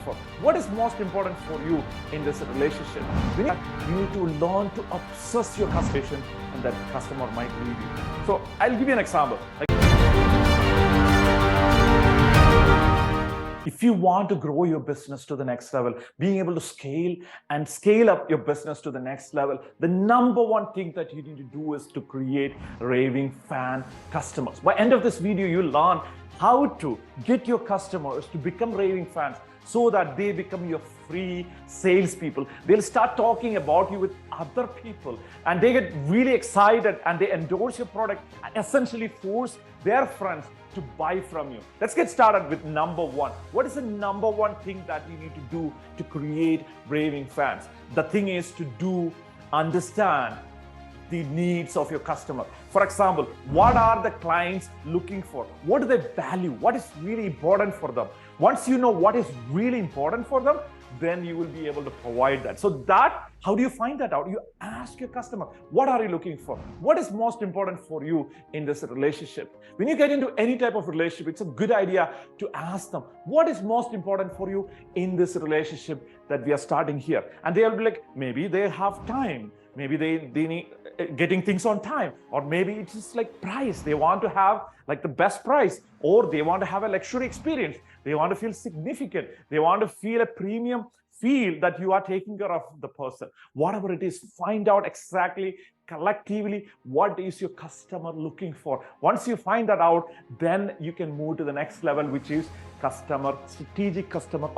for? What is most important for you in this relationship? You need to learn to obsess your customer, and that customer might leave you. So I'll give you an example. If you want to grow your business to the next level, being able to scale up your business to the next level, the number one thing that you need to do is to create raving fan customers. By end of this video, you'll learn how to get your customers to become raving fans so that they become your free salespeople. They'll start talking about you with other people and they get really excited and they endorse your product and essentially force their friends to buy from you. Let's get started with number one. What is the number one thing that you need to do to create raving fans? The thing is to understand the needs of your customer. For example, what are the clients looking for? What do they value? What is really important for them? Once you know what is really important for them, then you will be able to provide that. So how do you find that out? You ask your customer, what are you looking for? What is most important for you in this relationship? When you get into any type of relationship, it's a good idea to ask them, what is most important for you in this relationship that we are starting here? And they'll be like, maybe they have time. Maybe they need getting things on time, or maybe it's just like price. They want to have like the best price, or they want to have a luxury experience. They want to feel significant. They want to feel a premium feel that you are taking care of the person. Whatever it is, find out exactly collectively what is your customer looking for. Once you find that out, then you can move to the next level, which is strategic customer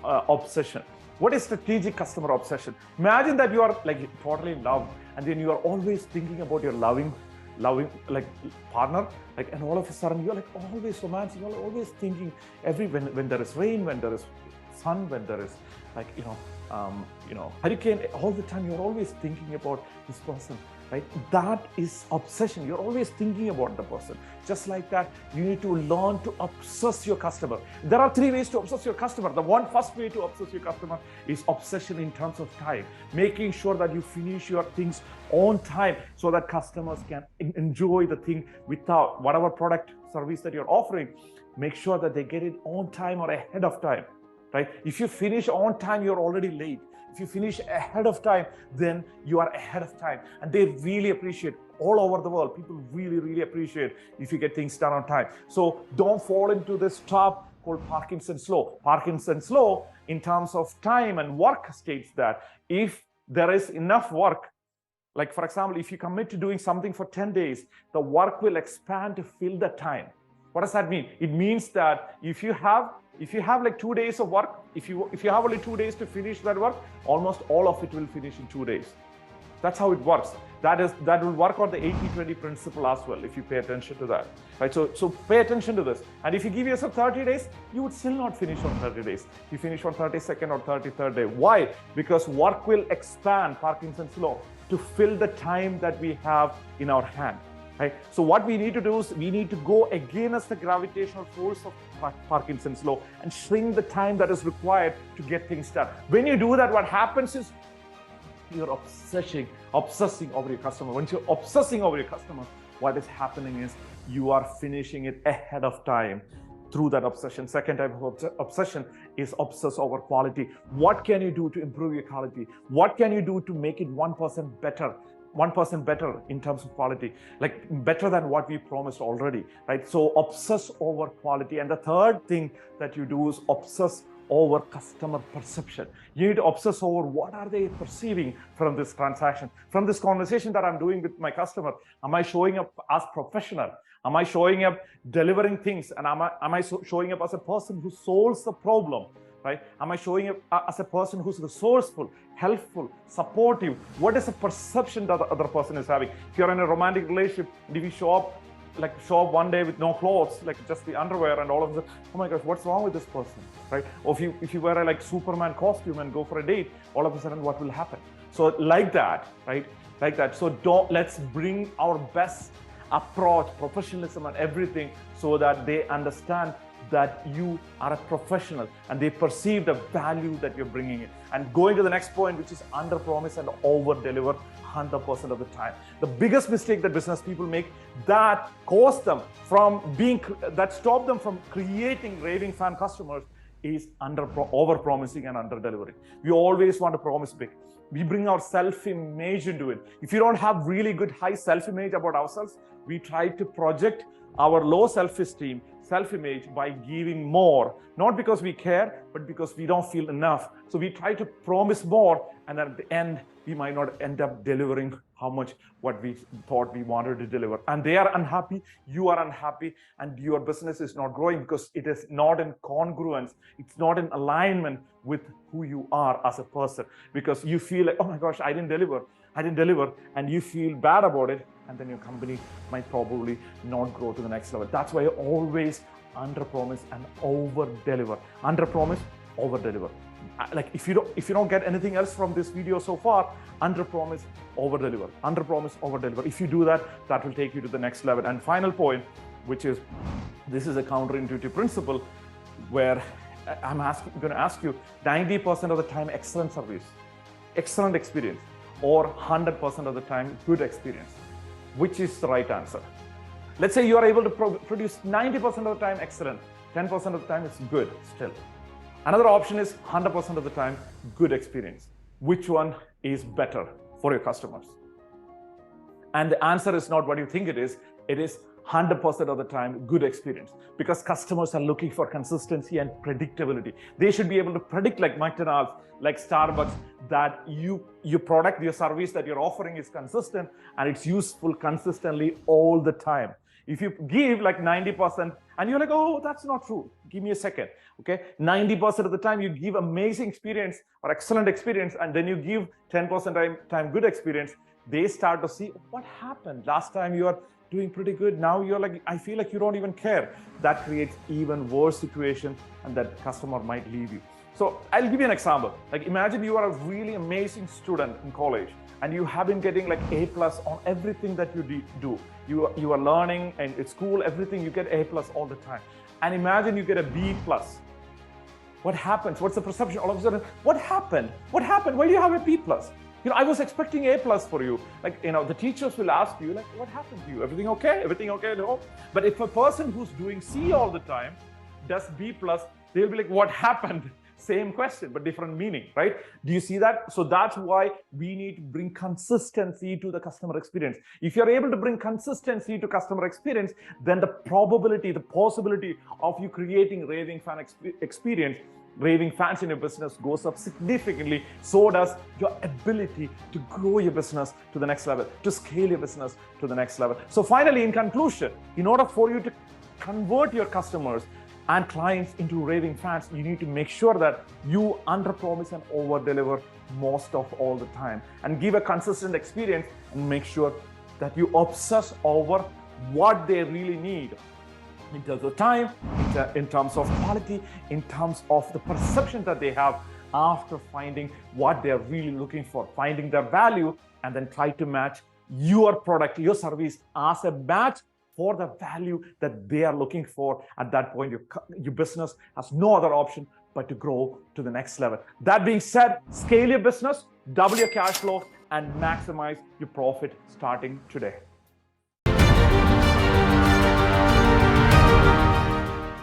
obsession. What is strategic customer obsession? Imagine that you are like totally in love, and then you are always thinking about your loving like partner, like, and all of a sudden you're like always romantic. You're always thinking when there is rain, when there is sun, when there is like hurricane, all the time you're always thinking about this person, right? That is obsession. You're always thinking about the person. Just like that, you need to learn to obsess your customer. There are 3 ways to obsess your customer. The first way to obsess your customer is obsession in terms of time, making sure that you finish your things on time so that customers can enjoy the thing without whatever product service that you're offering. Make sure that they get it on time or ahead of time. Right? If you finish on time, you're already late. If you finish ahead of time, then you are ahead of time. And they really appreciate, all over the world, people really, really appreciate if you get things done on time. So don't fall into this trap called Parkinson's law. Parkinson's law, in terms of time and work, states that if there is enough work, like for example, if you commit to doing something for 10 days, the work will expand to fill the time. What does that mean? It means that if you have like 2 days of work, if you have only 2 days to finish that work, almost all of it will finish in 2 days. That's how it works. That will work on the 80-20 principle as well, if you pay attention to that. Right? So pay attention to this. And if you give yourself 30 days, you would still not finish on 30 days. You finish on 32nd or 33rd day. Why? Because work will expand, Parkinson's law, to fill the time that we have in our hand. Right? So what we need to do is we need to go against the gravitational force of Parkinson's law and shrink the time that is required to get things done. When you do that, what happens is you're obsessing over your customer. Once you're obsessing over your customer, what is happening is you are finishing it ahead of time through that obsession. Second type of obsession is obsess over quality. What can you do to improve your quality? What can you do to make it 1% better? 1% better in terms of quality, like better than what we promised already, right? So obsess over quality. And the third thing that you do is obsess over customer perception. You need to obsess over what are they perceiving from this transaction, from this conversation that I'm doing with my customer. Am I showing up as professional? Am I showing up delivering things? And am I showing up as a person who solves the problem? Right? Am I showing up as a person who's resourceful, helpful, supportive? What is the perception that the other person is having? If you're in a romantic relationship, if you show up one day with no clothes, like just the underwear, and all of that, oh my gosh, what's wrong with this person, right? Or if you wear a like Superman costume and go for a date, all of a sudden what will happen? So like that, right? Like that. So let's bring our best approach, professionalism and everything, so that they understand that you are a professional and they perceive the value that you're bringing in. And going to the next point, which is under promise and over deliver 100% of the time. The biggest mistake that business people make that stop them from creating raving fan customers is over-promising and under-delivering. We always want to promise big. We bring our self-image into it. If you don't have really good high self-image about ourselves, we try to project our low self-esteem, self-image by giving more, not because we care, but because we don't feel enough. So we try to promise more, and at the end, we might not end up delivering how much what we thought we wanted to deliver. And they are unhappy, you are unhappy, and your business is not growing because it is not in congruence. It's not in alignment with who you are as a person, because you feel like, oh my gosh, I didn't deliver, and you feel bad about it, and then your company might probably not grow to the next level. That's why I always under-promise and over-deliver. Under-promise, over-deliver. Like if you don't get anything else from this video so far, under-promise, over-deliver. Under-promise, over-deliver. If you do that, that will take you to the next level. And final point, which is, this is a counterintuitive principle where I'm going to ask you 90% of the time excellent service, excellent experience, or 100% of the time good experience. Which is the right answer? Let's say you are able to produce 90% of the time excellent, 10% of the time it's good still. Another option is 100% of the time good experience. Which one is better for your customers? And the answer is not what you think it is 100% of the time good experience, because customers are looking for consistency and predictability. They should be able to predict, like McDonald's, like Starbucks, that your product, your service that you're offering is consistent and it's useful consistently all the time. If you give like 90% and you're like, oh, that's not true, give me a second, okay? 90% of the time you give amazing experience or excellent experience, and then you give 10% time good experience, they start to see what happened. Last time you are doing pretty good, now you're like, I feel like you don't even care. That creates even worse situation, and that customer might leave you. So I'll give you an example. Like imagine you are a really amazing student in college and you have been getting like A+ on everything that you do. You are learning, and at school, everything you get A+ all the time. And imagine you get a B+. What happens? What's the perception? All of a sudden, what happened? What happened? Why do you have a B+? I was expecting A+ for you. Like, the teachers will ask you, like, what happened to you? Everything okay? Everything okay at home? But if a person who's doing C all the time does B+, they'll be like, what happened? Same question, but different meaning, right? Do you see that? So that's why we need to bring consistency to the customer experience. If you're able to bring consistency to customer experience, then the probability, the possibility of you creating raving fan experience, raving fans in your business goes up significantly. So does your ability to grow your business to the next level, to scale your business to the next level. So finally, in conclusion, in order for you to convert your customers and clients into raving fans, you need to make sure that you under-promise and over-deliver most of all the time, and give a consistent experience, and make sure that you obsess over what they really need in terms of time, in terms of quality, in terms of the perception that they have after finding what they're really looking for, finding their value, and then try to match your product, your service as a match for the value that they are looking for. At that point, your business has no other option but to grow to the next level. That being said, scale your business, double your cash flow, and maximize your profit starting today.